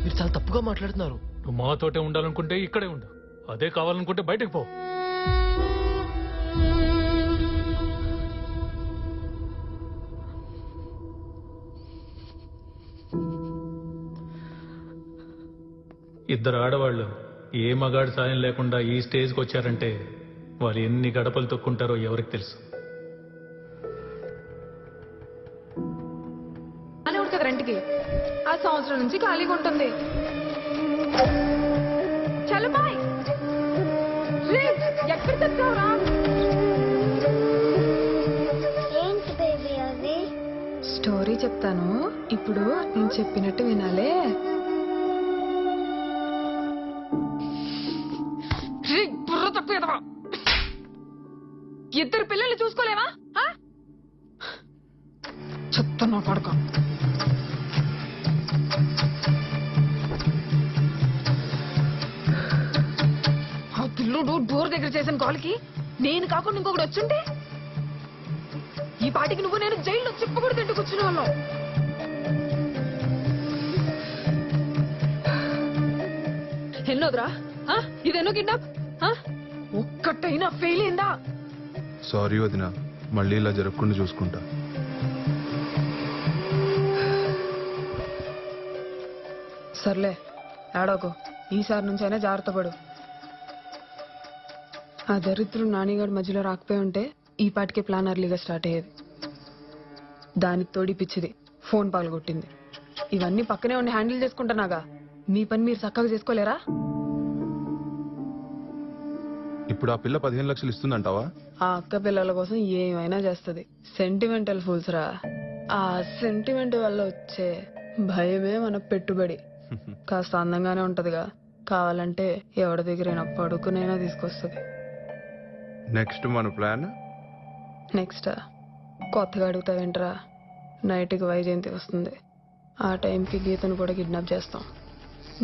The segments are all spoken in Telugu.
మీరు చాలా తప్పుగా మాట్లాడుతున్నారు. నువ్వు మాతోటే ఉండాలనుకుంటే ఇక్కడే ఉండు, అదే కావాలనుకుంటే బయటకు పో. ఇద్దరు ఆడవాళ్ళు ఏ మగాడి సాయం లేకుండా ఈ స్టేజ్కి వచ్చారంటే వాళ్ళు ఎన్ని గడపలు తొక్కుంటారో ఎవరికి తెలుసు. రెంట్కి ఆ సంవత్సరం నుంచి ఖాళీగా ఉంటుంది. చలో బాయ్. ఎక్కడ తెచ్చావురా? ఏంటి బేబీ అది? స్టోరీ చెప్తాను, ఇప్పుడు నేను చెప్పినట్టు వినాలే. బుర్ర తక్కువ. ఇద్దరు పిల్లల్ని చూసుకోలేవా? చెప్తున్నా పడుకో. ఆ పిల్లుడు డోర్ దగ్గర చేసిన కాల్కి నేను కాకుండా ఇంకొకటి వచ్చుంటే ఈ పాటికి నువ్వు నేను జైల్లో చెప్పకూడదు తింటూ కూర్చునే వాళ్ళం. ఎన్నోదరా ఇదెన్నో కిడ్నాప్? ఒక్కటైనా ఫెయిల్ అయిందా? సారీ వదినా, మళ్ళీ ఇలా జరగకుండా చూసుకుంటా. సర్లే ఏడోకు, ఈసారి నుంచి అయినా జాగ్రత్త పడు. ఆ దరిద్రుడు నానిగాడు మధ్యలో రాకపోయి ఉంటే ఈ పాటికే ప్లాన్ అర్లీగా స్టార్ట్ అయ్యేది. దానికి తోడి పిచ్చిది ఫోన్ పగలగొట్టింది. ఇవన్నీ పక్కనే ఉండి హ్యాండిల్ చేసుకుంటున్నాగా, మీ పని మీరు చక్కగా చేసుకోలేరా? ఇప్పుడు ఆ పిల్ల 15 లక్షలు ఇస్తుందంటావా? ఆ అక్క పిల్లల కోసం ఏమైనా చేస్తుంది. సెంటిమెంటల్ ఫూల్స్ రా. ఆ సెంటిమెంట్ వల్ల వచ్చే భయమే మన పెట్టుబడి. కాస్త అందంగానే ఉంటదిగా, కావాలంటే ఎవరి దగ్గరైనా పడుకునైనా తీసుకొస్తుంది. నెక్స్ట్ మన ప్లాన్? నెక్స్ట్ కొత్తగా అడుగుతావేంట్రా? నైట్కి వైజయంతి వస్తుంది, ఆ టైంకి గీతను కూడా కిడ్నాప్ చేస్తాం.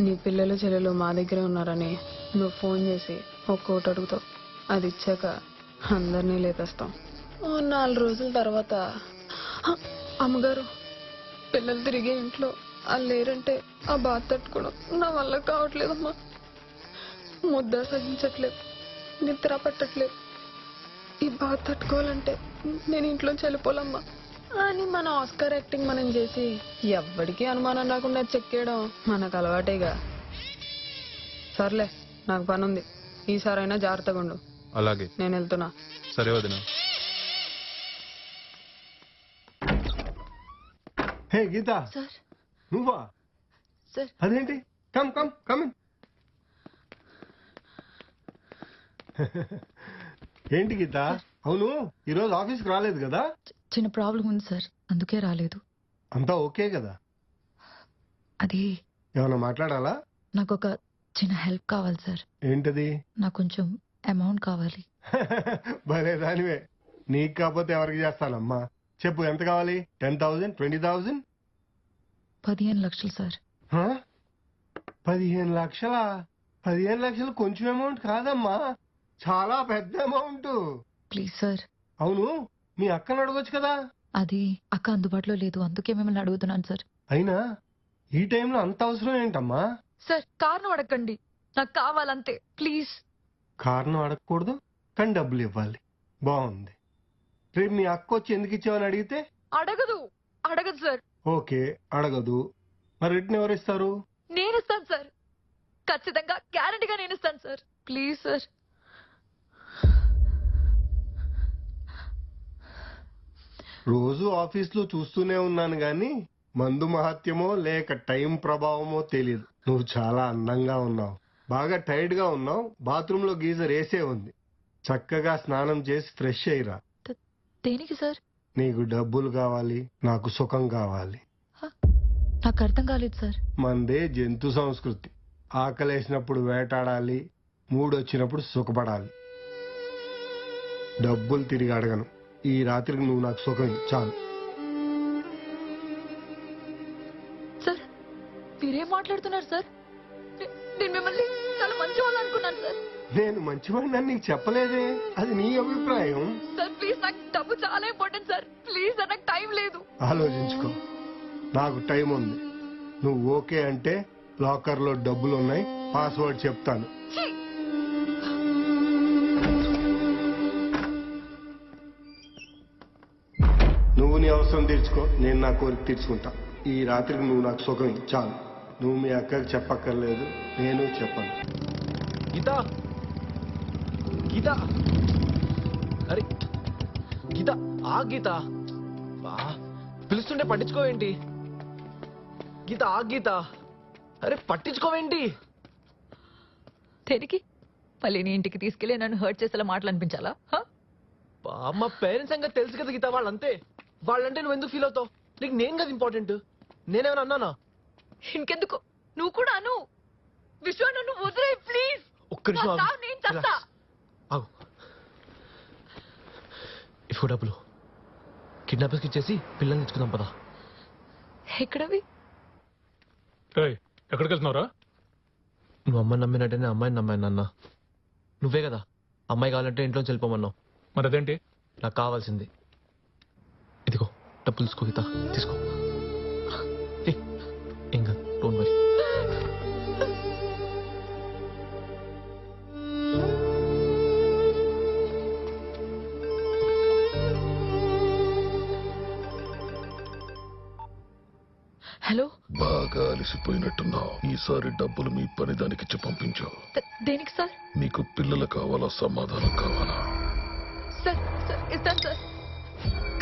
నీ పిల్లలు చెల్లెలు మా దగ్గరే ఉన్నారని నువ్వు ఫోన్ చేసి ఒక్కోటి అడుగుతావు. అది ఇచ్చాక అందరినీ లేపేస్తాం. 4 రోజుల తర్వాత అమ్మగారు పిల్లలు తిరిగే ఇంట్లో వాళ్ళు లేరంటే ఆ బాధ తట్టుకోవడం నా వల్ల కావట్లేదమ్మా. ముద్ద సహించట్లేదు, నిద్ర పట్టట్లేదు. ఈ బాధ తట్టుకోవాలంటే నేను ఇంట్లోంచి వెళ్ళిపోలమ్మా అని మన ఆస్కార్ యాక్టింగ్ మనం చేసి ఎవ్వడికి అనుమానం రాకుండా చెక్కేయడం మనకు అలవాటేగా. సర్లే, నాకు పని ఉంది, ఈసారైనా జాగ్రత్తగా ఉండు. అలాగే, నేను వెళ్తున్నా. సరే వదినా. హే గీత, సార్. నువ్వా? సార్. అదేంటి? Come come come in. ఏంటి గీత? అవును, ఈరోజు ఆఫీస్కి రాలేదు కదా? చిన్న ప్రాబ్లం ఉంది సార్, అందుకే రాలేదు. అంతా ఓకే కదా? అది ఏమన్నా మాట్లాడాలా? నాకు ఒక చిన్న హెల్ప్ కావాలి సార్. ఏంటది? నాకు కొంచెం అమౌంట్ కావాలి. భలే దానివే, నీకు కాకపోతే ఎవరికి చేస్తానమ్మా. చెప్పు, ఎంత కావాలి? 10,000, 20,000? 15 లక్షలు సార్. 15 లక్షలా? 15 లక్షలు కొంచెం అమౌంట్ కాదమ్మా, చాలా పెద్ద అమౌంట్. Please sir. అవును, మీ అక్కను అడగొచ్చు కదా? అది అక్క అందుబాటులో లేదు, అందుకే మిమ్మల్ని అడుగుతున్నాను సార్. అయినా ఈ టైంలో అంత అవసరం ఏంటమ్మా? సార్, కారణం అడగండి, నాకు కావాలంతే, ప్లీజ్. కారణం అడగకూడదు కానీ డబ్బులు ఇవ్వాలి, బాగుంది. రేపు మీ అక్క వచ్చి ఎందుకు ఇచ్చావని అడిగితే? అడగదు సార్. ఓకే, అడగదు. మరి రిటర్న్ ఎవరు ఇస్తారు? నేను ఇస్తాను సార్, ఖచ్చితంగా గ్యారంటీగా నేను ఇస్తాను సార్, ప్లీజ్ సార్. రోజు ఆఫీస్లో చూస్తూనే ఉన్నాను గాని మందు మహత్యమో లేక టైం ప్రభావమో తెలియదు. నువ్వు చాలా అందంగా ఉన్నావు, బాగా టైర్డ్ గా ఉన్నావు. బాత్రూమ్ లో గీజర్ వేసే ఉంది, చక్కగా స్నానం చేసి ఫ్రెష్ అయ్యిరా. దేనికి సార్? నీకు డబ్బులు కావాలి, నాకు సుఖం కావాలి. నాకు అర్థం కాలేదు సార్. మందే జంతు సంస్కృతి. ఆకలేసినప్పుడు వేటాడాలి, మూడొచ్చినప్పుడు సుఖపడాలి. డబ్బులు తిరిగి అడగను. ఈ రాత్రికి నువ్వు నాకు సుఖం చాలు. సార్, మీరేం మాట్లాడుతున్నారు సార్? నేను మిమ్మల్ని చాలా మంచి వాళ్ళు అనుకున్నాను సార్. నేను మంచివాడిని నీకు చెప్పలేదే, అది నీ అభిప్రాయం. సార్ ప్లీజ్, నాకు డబ్బు చాలా ఇంపార్టెంట్ సార్, ప్లీజ్ సార్, నాకు టైం లేదు. ఆలోచించుకో, నాకు టైం ఉంది. నువ్వు ఓకే అంటే లాకర్ లో డబ్బులు ఉన్నాయి, పాస్వర్డ్ చెప్తాను. నువ్వు నీ అవసరం తీర్చుకో, నేను నా కోరిక తీర్చుకుంటా. ఈ రాత్రికి నువ్వు నాకు సుఖం ఇవ్వు, చాలు. నువ్వు మీ అక్కకి చెప్పక్కర్లేదు, నేను చెప్పను. గీత గీత అరే గీత ఆ గీత బా పిలుస్తుంటే పట్టించుకోవేంటి? గీత ఆ గీత అరే పట్టించుకోవేంటి? తెరికి మళ్ళీ నీ ఇంటికి తీసుకెళ్లి నన్ను హర్ట్ చేసేలా మాటలు అనిపించాలా? బా మా పేరెంట్స్ సంగతి తెలుసు కదా గీత, వాళ్ళంతే. వాళ్ళంటే నువ్వు ఎందుకు ఫీల్ అవుతావు? నీకు నేను కదా ఇంపార్టెంట్, నేనేమైనా అన్నానా? ఇంకెందుకు నువ్వు కూడా అను. విశ్వ నన్ను వదిలే ప్లీజ్. ఒక్క నిమిషం ఆగు. నేను చస్తా. ఆగు. ఇఫో డబ్బులు కిడ్నాపర్స్కి ఇచ్చేసి పిల్లల్ని తెచ్చుకుందాం పదా. ఎక్కడవి? రేయ్, ఎక్కడికి వెళ్తున్నావురా? నువ్వు అమ్మని నమ్మినట్టే నేను అమ్మాయిని నమ్మాను నాన్న. నువ్వే కదా అమ్మాయి కావాలంటే ఇంట్లోంచి వెళ్ళిపోమన్నావు. మరి అదేంటి? నాకు కావాల్సింది ఇదిగో డబ్బులు తీసుకో గీత, తీసుకో. ఏం కాదు, డోంట్ వరీ. హలో, బాగా అలసిపోయినట్టున్నావు. ఈసారి డబ్బులు మీ పని దానికిచ్చి పంపించావు. దేనికి సార్? నీకు పిల్లలు కావాలా, సమాధానం కావాలా? సార్ సార్ ఇస్తాను సార్,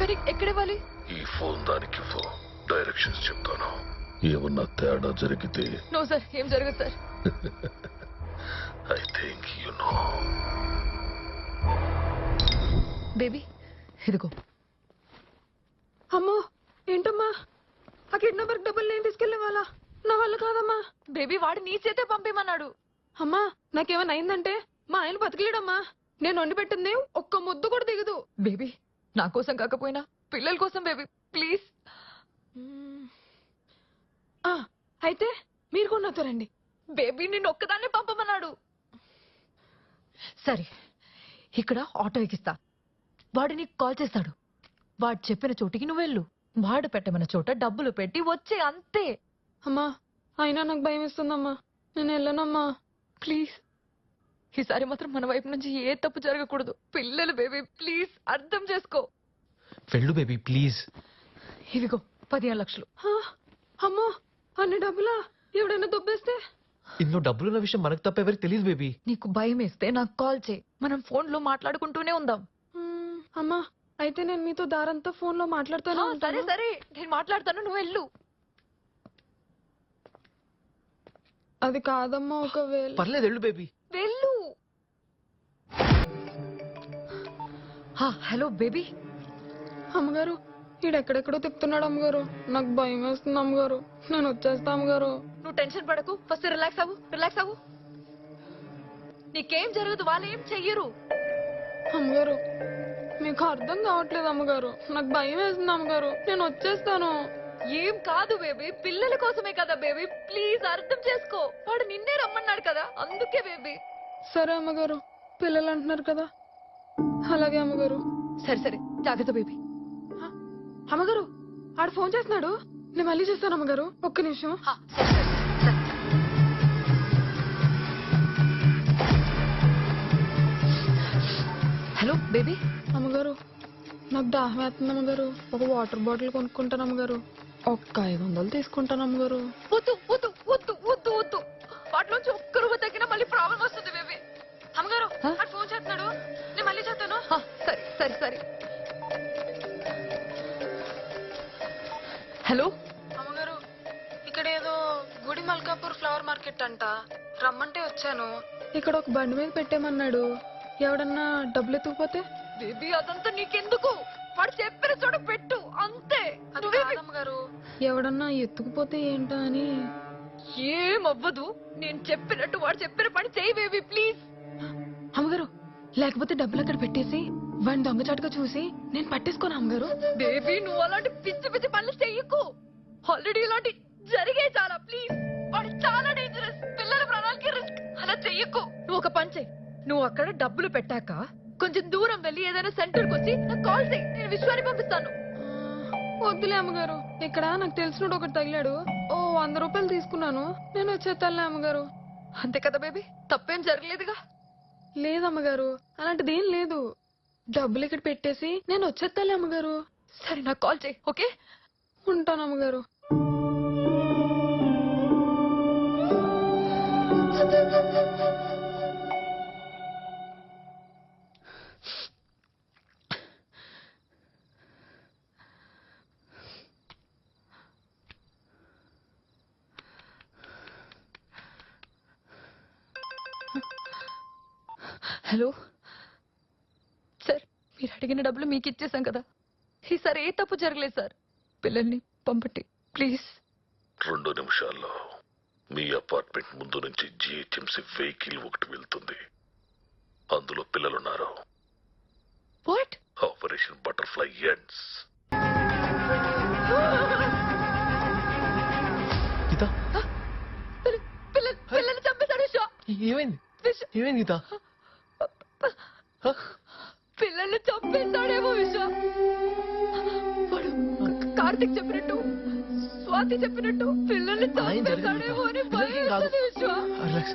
కానీ ఎక్కడివ్వాలి? ఈ ఫోన్ దానికి డైరెక్షన్స్ చెప్తాను. ఏమన్నా తేడా జరిగితే నో సార్, ఏం జరగదు sir. I think you know. Baby ఇదిగో. అమ్మో, ఏంటమ్మా ఆ కిడ్నాపర్ డబ్బులు నేను తీసుకెళ్ళేవాళ్ళ? నా వల్ల కాదమ్మా. బేబీ వాడు నీ చేతే పంపేమన్నాడు. అమ్మా, నాకేమైనా అయిందంటే మా ఆయన బతికేయడమ్మా. నేను వండి పెట్టింది ఒక్క ముద్దు కూడా దిగదు. బేబీ నా కోసం కాకపోయినా పిల్లల కోసం బేబీ ప్లీజ్. అయితే మీరు కూడా నాతో రండి. బేబీ నిన్ను ఒక్కదాన్నే పంపమన్నాడు. సరే, ఇక్కడ ఆటో ఎక్కిస్తా. వాడు నీకు కాల్ చేస్తాడు. వాడు చెప్పిన చోటికి నువ్వు వెళ్ళు. వాడు పెట్టమన్న చోట డబ్బులు పెట్టి వచ్చే, అంతే. అమ్మా, అయినా నాకు భయం ఇస్తుందమ్మా, నేను వెళ్ళనమ్మా. ప్లీజ్ ఈసారి మాత్రం మన వైపు నుంచి ఏ తప్పు జరగకూడదు. పిల్లలు బేబీ ప్లీజ్ అర్థం చేసుకో. వెళ్ళు బేబీ ప్లీజ్. ఇదిగో 15 లక్షలు. అమ్మో, అన్ని డబ్బులా? ఎవడైనా దొబ్బేస్తే? ఇందులో డబ్బులున్న విషయం మనకు తప్ప ఎవరికి తెలియదు బేబీ. నీకు భయం వేస్తే నాకు కాల్ చేయి, మనం ఫోన్ లో మాట్లాడుకుంటూనే ఉందాం. అమ్మా, అయితే నేను మీతో దారంతా ఫోన్ లో మాట్లాడుతాను. సరే సరే, నేను మాట్లాడతాను, నువ్వు వెళ్ళు. అది కాదమ్మా, ఒకవేళ. పర్లేదు వెళ్ళు బేబీ. వెళ్ళు. Hello baby. అమ్మగారు, ఈడెక్కడెక్కడో తిప్పుతున్నాడు అమ్మగారు. నాకు భయం వేస్తుంది అమ్మగారు. నేను వచ్చేస్తా అమ్మగారు. నువ్వు టెన్షన్ పడకు, ఫస్ట్ రిలాక్స్ అవ్వు, రిలాక్స్ అవ్వు. నీకేం జరగదు, వాళ్ళు ఏం చెయ్యరు. అమ్మగారు, మీకు అర్థం కావట్లేదు అమ్మగారు. నాకు భయం వేస్తుంది అమ్మగారు. నేను వచ్చేస్తాను. ఏం కాదు బేబీ, పిల్లల కోసమే కదా బేబీ, ప్లీజ్ అర్థం చేసుకో. వాడు నిన్నే రమ్మన్నాడు కదా, అందుకే బేబీ. సరే అమ్మగారు, పిల్లలు అంటున్నారు కదా. అలాగే అమ్మగారు. సరే సరే, జాగ్రత్త బేబీ. అమ్మగారు, ఆడు ఫోన్ చేస్తున్నాడు. నేను మళ్ళీ చేస్తాను అమ్మగారు, ఒక్క నిమిషం. సరే సరే సరే. Hello baby. అమ్మగారు, నాకు దాహం వేస్తుంది అమ్మగారు. ఒక వాటర్ బాటిల్ కొనుక్కుంటాను అమ్మగారు. ఒక్క 500 తీసుకుంటాను అమ్మగారు. వద్దు వద్దు వద్దు వద్దు వద్దు, వాటిలోంచి ఒక్క రూపాయి తగ్గినా మళ్ళీ ప్రాబ్లం వస్తుంది బేబీ. అమ్మగారు, ఆడు ఫోన్ చేస్తున్నాడు. నేను మళ్ళీ చేస్తాను. సరే సరే సరే. హలో అమ్మగారు, ఇక్కడ ఏదో గుడి మల్కాపూర్ ఫ్లవర్ మార్కెట్ అంట. రమ్మంటే వచ్చాను. ఇక్కడ ఒక బండి మీద పెట్టేమన్నాడు. ఎవడన్నా డబ్బులు ఎత్తుకుపోతే? బేబీ అదంతా నీకెందుకు, వాడు చెప్పిన చోట పెట్టు, అంతే. అమ్మగారు, ఎవడన్నా ఎత్తుకుపోతే ఏంటా అని. ఏం అవ్వదు, నేను చెప్పినట్టు వాడు చెప్పిన పని చేయి బేబీ ప్లీజ్. అమ్మగారు, లేకపోతే డబ్బులు అక్కడ పెట్టేసి వాడిని దొంగచాటుగా చూసి నేను పట్టేసుకోను అమ్మగారు. బేబీ నువ్వు అలాంటి పిచ్చి పిచ్చి పనులు చెయ్యకు. ఆల్రెడీ ఇలాంటి జరిగే చాలా, ప్లీజ్. వాడు చాలా డేంజరస్, పిల్లల ప్రాణాలకి రిస్క్. అలా చెయ్యకు. నువ్వు ఒక పని చెయ్యి, నువ్వు అక్కడ డబ్బులు పెట్టాక కొంచెం దూరం వెళ్ళి ఏదైనా సెంటర్కి వచ్చి నాకు కాల్ చేయి, నేను విశ్వాన్ని పంపిస్తాను. వద్దులే అమ్మగారు. ఇక్కడ నాకు తెలిసినోడు ఒకటి తగిలాడు. ఓ 100 రూపాయలు తీసుకున్నాను. నేను వచ్చేస్తానులే అమ్మగారు. అంతే కదా బేబీ, తప్పేం జరగలేదుగా. లేదమ్మగారు, అలాంటిది ఏం లేదు. డబ్బులు ఇక్కడ పెట్టేసి నేను వచ్చేస్తానులే అమ్మగారు. సరే నాకు కాల్ చేయి, ఓకే? ఉంటాను అమ్మగారు. హలో సార్, మీరు అడిగిన డబ్బులు మీకు ఇచ్చేసాం కదా. ఈసారి ఏ తప్పు జరగలేదు సార్. పిల్లల్ని పంపండి ప్లీజ్. 2 నిమిషాల్లో మీ అపార్ట్మెంట్ ముందు నుంచి జిహెచ్ఎంసీ వెహికల్ ఒకటి వెళ్తుంది. అందులో పిల్లలున్నారు. What? Operation butterfly ends. Geetha పిల్లల్ని చంపేశాడు విశ్వ. ఏమైంది? విశ్వ ఏమైంది గీత? హ? పిల్లల్ని చంపేశాడేమో విశ్వ. వాడు కార్తిక్ చెప్పినట్టు, స్వాతి చెప్పినట్టు పిల్లల్ని ఆయన జరగదు చంపేశాడేమో అని పిల్లలకేం కాదు. భయం విశ్వ. రిలాక్స్.